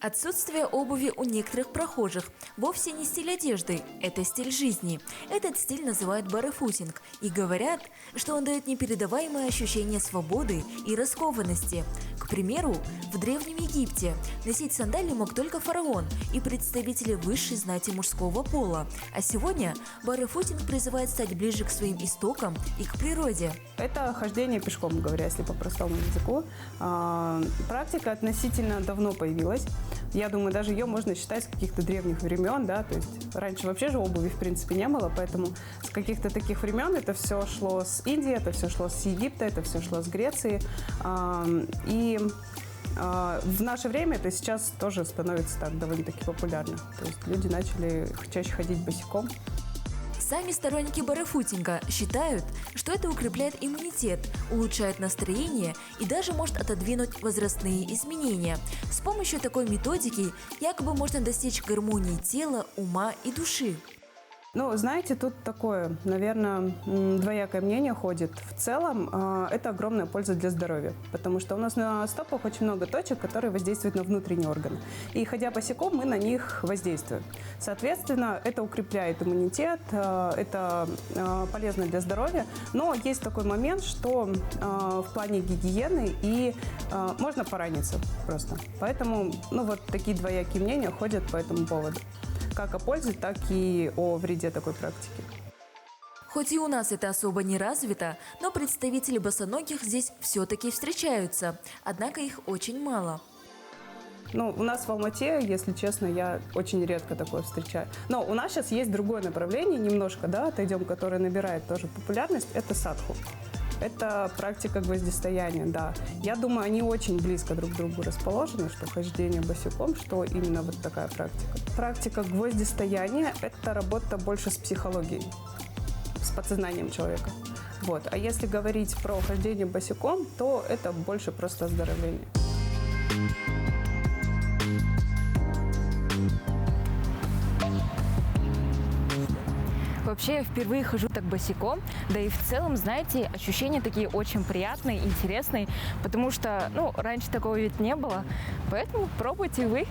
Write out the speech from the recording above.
Отсутствие обуви у некоторых прохожих вовсе не стиль одежды, это стиль жизни. Этот стиль называют барефутинг и говорят, что он дает непередаваемое ощущение свободы и раскованности. К примеру, в Древнем Египте носить сандалии мог только фараон и представители высшей знати мужского пола. А сегодня барефутинг призывает стать ближе к своим истокам и к природе. Это хождение пешком, говоря, если по простому языку. Практика относительно давно появилась. Я думаю, даже ее можно считать с каких-то древних времен, да, то есть раньше вообще же обуви, в принципе, не было, поэтому с каких-то таких времен это все шло с Индии, это все шло с Египта, это все шло с Греции. В наше время это сейчас тоже становится так довольно-таки популярно. То есть люди начали чаще ходить босиком. Сами сторонники барефутинга считают, что это укрепляет иммунитет, улучшает настроение и даже может отодвинуть возрастные изменения. С помощью такой методики якобы можно достичь гармонии тела, ума и души. Ну, знаете, тут такое, наверное, двоякое мнение ходит. В целом, это огромная польза для здоровья, потому что у нас на стопах очень много точек, которые воздействуют на внутренние органы. И ходя босиком, мы на них воздействуем. Соответственно, это укрепляет иммунитет, это полезно для здоровья. Но есть такой момент, что в плане гигиены и можно пораниться просто. Поэтому, вот такие двоякие мнения ходят по этому поводу. Как о пользе, так и о вреде такой практики. Хоть и у нас это особо не развито, но представители босоногих здесь все-таки встречаются, однако их очень мало. У нас в Алмате, если честно, я очень редко такое встречаю. Но у нас сейчас есть другое направление, немножко, отойдем, которое набирает тоже популярность, это садху. Это практика гвоздистояния, да. Я думаю, они очень близко друг к другу расположены, что хождение босиком, что именно вот такая практика. Практика гвоздистояния – это работа больше с психологией, с подсознанием человека. А если говорить про хождение босиком, то это больше просто оздоровление. Вообще, я впервые хожу так босиком, да и в целом, знаете, ощущения такие очень приятные, интересные, потому что, раньше такого ведь не было, поэтому пробуйте вы.